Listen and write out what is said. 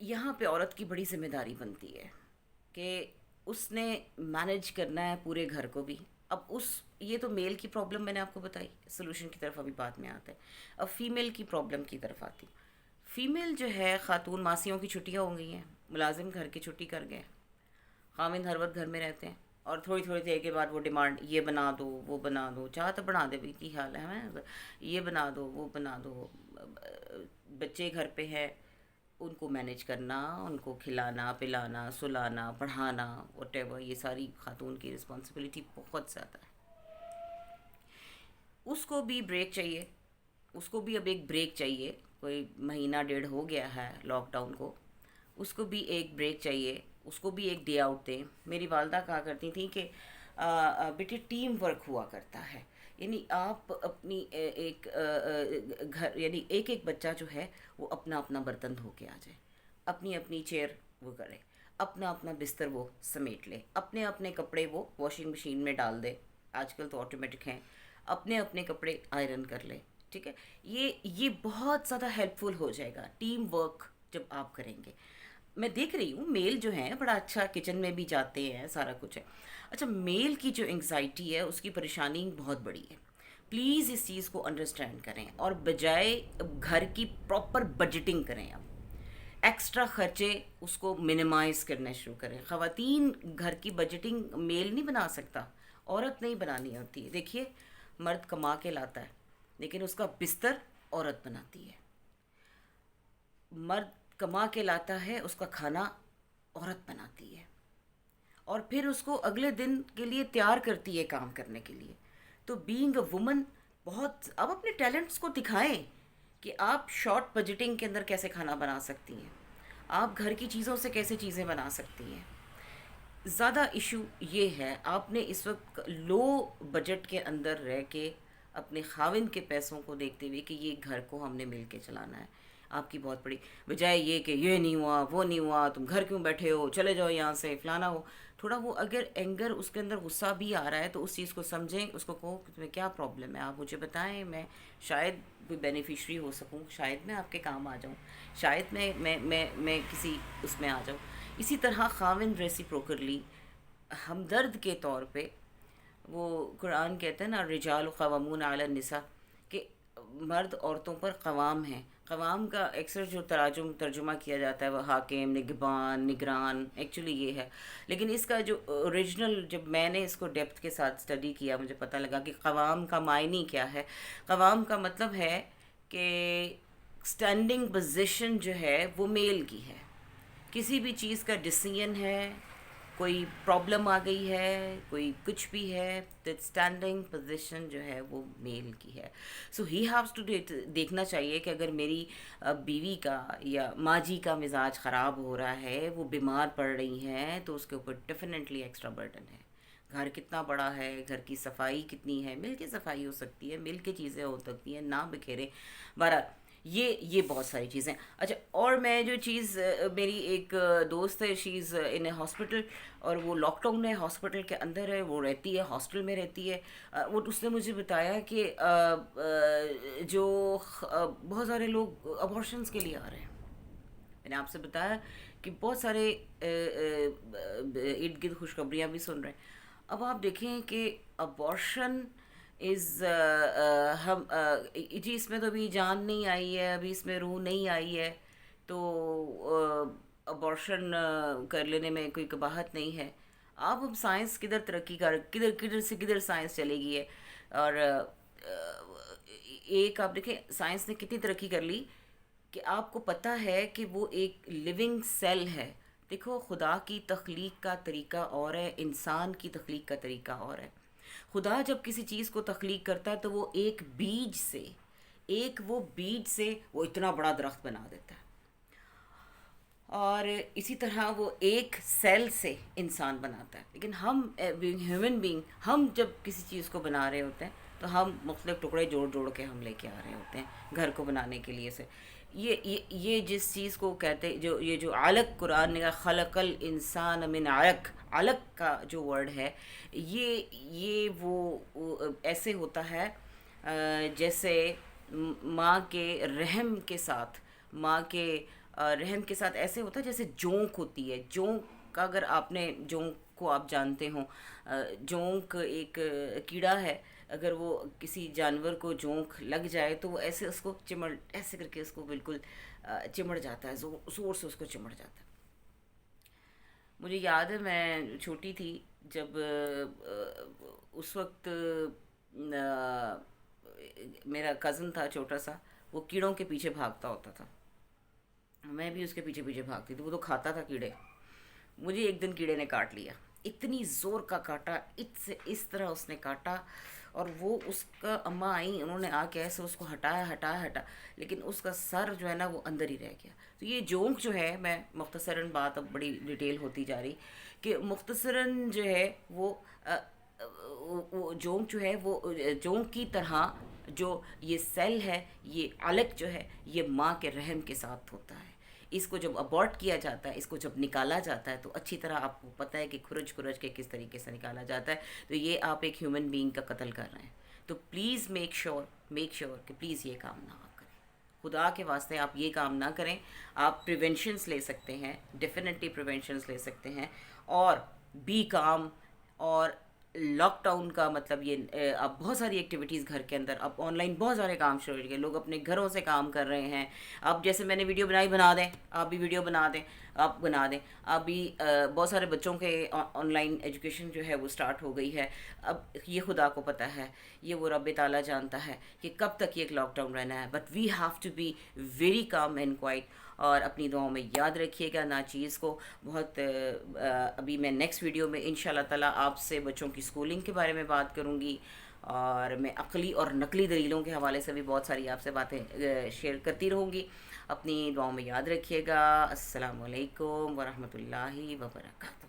یہاں پہ عورت کی بڑی ذمہ داری بنتی ہے کہ اس نے مینج کرنا ہے پورے گھر کو بھی. اب یہ تو میل کی پرابلم میں نے آپ کو بتائی, سولوشن کی طرف ابھی بعد میں آتا ہے. اب فیمیل کی پرابلم کی طرف آتی ہوں. فیمیل جو ہے, خاتون, ماسیوں کی چھٹیاں ہو گئی ہیں, ملازم گھر کی چھٹی کر گئے, خاوند ہر وقت گھر میں رہتے ہیں, اور تھوڑی تھوڑی دیر کے بعد وہ ڈیمانڈ, یہ بنا دو, وہ بنا دو, چاہ تو بنا دے بھائی, کی حال ہے ہمیں, یہ بنا دو, وہ بنا دو. بچے گھر پہ ہے, ان کو مینیج کرنا, ان کو کھلانا پلانا سلانا پڑھانا وٹ ایور, یہ ساری خاتون کی رسپانسبلٹی بہت زیادہ ہے. اس کو بھی بریک چاہیے, اس کو بھی اب ایک بریک چاہیے. کوئی مہینہ ڈیڑھ ہو گیا ہے لاک ڈاؤن کو, اس کو بھی ایک بریک چاہیے, اس کو بھی ایک ڈے آؤٹ دیں. میری والدہ کہا کرتی تھیں کہ بیٹے ٹیم ورک ہوا کرتا ہے, یعنی آپ اپنی ایک گھر, یعنی ایک ایک بچہ جو ہے وہ اپنا اپنا برتن دھو کے آ جائے, اپنی اپنی چیئر وہ کرے, اپنا اپنا بستر وہ سمیٹ لے, اپنے اپنے کپڑے وہ واشنگ مشین میں ڈال دے, آج کل تو آٹومیٹک ہیں, اپنے اپنے کپڑے آئرن کر لے. ٹھیک ہے, یہ بہت زیادہ ہیلپ فل ہو جائے گا ٹیم ورک جب آپ کریں گے. میں دیکھ رہی ہوں میل جو ہیں بڑا اچھا کچن میں بھی جاتے ہیں, سارا کچھ ہے. اچھا, میل کی جو انگزائٹی ہے, اس کی پریشانی بہت بڑی ہے. پلیز اس چیز کو انڈرسٹینڈ کریں, اور بجائے گھر کی پراپر بجٹنگ کریں. اب ایکسٹرا خرچے اس کو منیمائز کرنا شروع کریں. خواتین گھر کی بجٹنگ میل نہیں بنا سکتا, عورت نہیں بنانی ہوتی ہے. دیکھیے, مرد کما کے لاتا ہے, لیکن اس کا بستر عورت بناتی ہے. مرد کما کے لاتا ہے, اس کا کھانا عورت بناتی ہے, اور پھر اس کو اگلے دن کے لیے تیار کرتی ہے کام کرنے کے لیے. تو بینگ اے وومن, بہت اب اپنے ٹیلنٹس کو دکھائیں کہ آپ شارٹ بجٹنگ کے اندر کیسے کھانا بنا سکتی ہیں, آپ گھر کی چیزوں سے کیسے چیزیں بنا سکتی ہیں. زیادہ ایشو یہ ہے, آپ نے اس وقت لو بجٹ کے اندر رہ کے اپنے خاوند کے پیسوں کو دیکھتے ہوئے کہ یہ گھر کو ہم نے مل کے چلانا ہے, آپ کی بہت بڑی, بجائے یہ کہ یہ نہیں ہوا وہ نہیں ہوا, تم گھر کیوں بیٹھے ہو, چلے جاؤ یہاں سے, فلانا ہو. تھوڑا وہ اگر اینگر, اس کے اندر غصہ بھی آ رہا ہے, تو اس چیز کو سمجھیں, اس کو کہو کہ تمہیں کیا پرابلم ہے, آپ مجھے بتائیں, میں شاید کوئی بینیفیشری ہو سکوں, شاید میں آپ کے کام آ جاؤں, شاید میں کسی اس میں آ جاؤں. اسی طرح خاوند ریسیپروکرلی ہمدرد کے طور پہ, وہ قرآن کہتا ہے نا, الرجال قوامون علی النساء, کہ مرد عورتوں پر قوام ہیں. قوام کا اکثر جو ترجمہ کیا جاتا ہے وہ حاکم, نگبان, نگران, ایکچولی یہ ہے. لیکن اس کا جو اوریجنل, جب میں نے اس کو ڈیپتھ کے ساتھ اسٹڈی کیا, مجھے پتہ لگا کہ قوام کا معنی کیا ہے. قوام کا مطلب ہے کہ اسٹینڈنگ پوزیشن جو ہے وہ میل کی ہے. کسی بھی چیز کا ڈسیژن ہے, کوئی پرابلم آ گئی ہے, کوئی کچھ بھی ہے, تو اسٹینڈنگ پوزیشن جو ہے وہ میل کی ہے. سو ہی ہیوز ٹو دیکھنا چاہیے کہ اگر میری بیوی کا یا ماں جی کا مزاج خراب ہو رہا ہے, وہ بیمار پڑ رہی ہیں, تو اس کے اوپر ڈیفینیٹلی ایکسٹرا برڈن ہے. گھر کتنا بڑا ہے, گھر کی صفائی کتنی ہے, مل کے صفائی ہو سکتی ہے, مل کے چیزیں ہو سکتی ہیں, نہ بکھیرے. بہرحال یہ بہت ساری چیزیں. اچھا, اور میں جو چیز, میری ایک دوست ہے, شی از ان اے ہاسپٹل, اور وہ لاک ڈاؤن ہے, ہاسپٹل کے اندر ہے, وہ رہتی ہے, ہاسٹل میں رہتی ہے. وہ اس نے مجھے بتایا کہ جو بہت سارے لوگ ابارشنس کے لیے آ رہے ہیں. میں نے آپ سے بتایا کہ بہت سارے ارد گرد خوشخبریاں بھی سن رہے ہیں. اب آپ دیکھیں کہ ابارشن از, ہم جی اس میں تو ابھی جان نہیں آئی ہے, ابھی اس میں روح نہیں آئی ہے, تو ابارشن کر لینے میں کوئی قباحت نہیں ہے. اب سائنس کدھر ترقی کدھر کدھر سے کدھر سائنس چلے گئی ہے. اور ایک آپ دیکھیں سائنس نے کتنی ترقی کر لی کہ آپ کو پتہ ہے کہ وہ ایک لیونگ سیل ہے. دیکھو, خدا کی تخلیق کا طریقہ اور ہے, انسان کی تخلیق کا طریقہ اور ہے. خدا جب کسی چیز کو تخلیق کرتا ہے تو وہ ایک بیج سے وہ اتنا بڑا درخت بنا دیتا ہے, اور اسی طرح وہ ایک سیل سے انسان بناتا ہے. لیکن ہم ہیومن بینگ, ہم جب کسی چیز کو بنا رہے ہوتے ہیں تو ہم مختلف ٹکڑے جوڑ کے ہم لے کے آ رہے ہوتے ہیں گھر کو بنانے کے لیے سے. یہ جس چیز کو کہتے, یہ جو علق, قرآن نے خلق الانسان من علق, علق کا جو ورڈ ہے, یہ وہ ایسے ہوتا ہے جیسے ماں کے رحم کے ساتھ, ماں کے رحم کے ساتھ ایسے ہوتا ہے جیسے جونک ہوتی ہے. جونک کا اگر آپ نے جونک کو آپ جانتے ہوں, جونک ایک کیڑا ہے. اگر وہ کسی جانور کو جونک لگ جائے تو وہ ایسے اس کو چمڑ ایسے کر کے اس کو بالکل چمڑ جاتا ہے, زور سے اس کو چمڑ جاتا ہے. مجھے یاد ہے میں چھوٹی تھی جب اس وقت میرا کزن تھا چھوٹا سا, وہ کیڑوں کے پیچھے بھاگتا ہوتا تھا. میں بھی اس کے پیچھے پیچھے بھاگتی تھی. وہ تو کھاتا تھا کیڑے. مجھے ایک دن کیڑے نے کاٹ لیا, اتنی زور کا کاٹا, اس طرح اس نے کاٹا. اور وہ اس کا اماں آئیں, انہوں نے آ کے ایسے اس کو ہٹایا, لیکن اس کا سر جو ہے نا وہ اندر ہی رہ گیا. تو یہ جونک جو ہے, میں مختصراً بات اب بڑی ڈیٹیل ہوتی جا رہی, کہ مختصراً جو ہے وہ جونک جو ہے وہ جونک کی طرح جو یہ سیل ہے, یہ علق جو ہے, یہ ماں کے رحم کے ساتھ ہوتا ہے. اس کو جب ابورٹ کیا جاتا ہے, اس کو جب نکالا جاتا ہے, تو اچھی طرح آپ کو پتہ ہے کہ کھرج کے کس طریقے سے نکالا جاتا ہے. تو یہ آپ ایک ہیومن بینگ کا قتل کر رہے ہیں. تو پلیز میک شیور کہ پلیز یہ کام نہ کریں. خدا کے واسطے آپ یہ کام نہ کریں. آپ پریونشنس لے سکتے ہیں, ڈیفینیٹلی پریونشنس لے سکتے ہیں. اور بی کام. اور لاک ڈاؤن کا مطلب یہ, اب بہت ساری ایکٹیویٹیز گھر کے اندر, اب آن لائن بہت سارے کام شروع ہو گئے, لوگ اپنے گھروں سے کام کر رہے ہیں. اب جیسے میں نے ویڈیو بنائی, بنا دیں آپ بھی ویڈیو بنا دیں, آپ بنا دیں. ابھی بہت سارے بچوں کے آن لائن ایجوکیشن جو ہے وہ سٹارٹ ہو گئی ہے. اب یہ خدا کو پتہ ہے, یہ وہ رب تعالیٰ جانتا ہے کہ کب تک یہ لاک ڈاؤن رہنا ہے. But we have to be very calm and quiet. اور اپنی دعاؤں میں یاد رکھیے گا ناچیز کو بہت. ابھی میں نیکسٹ ویڈیو میں ان شاء اللہ تعالیٰ آپ سے بچوں کی اسکولنگ کے بارے میں بات کروں گی, اور میں عقلی اور نقلی دلیلوں کے حوالے سے بھی بہت ساری آپ سے باتیں شیئر کرتی رہوں گی. اپنی دعاؤں میں یاد رکھیے گا. السلام علیکم ورحمۃ اللہ وبرکاتہ.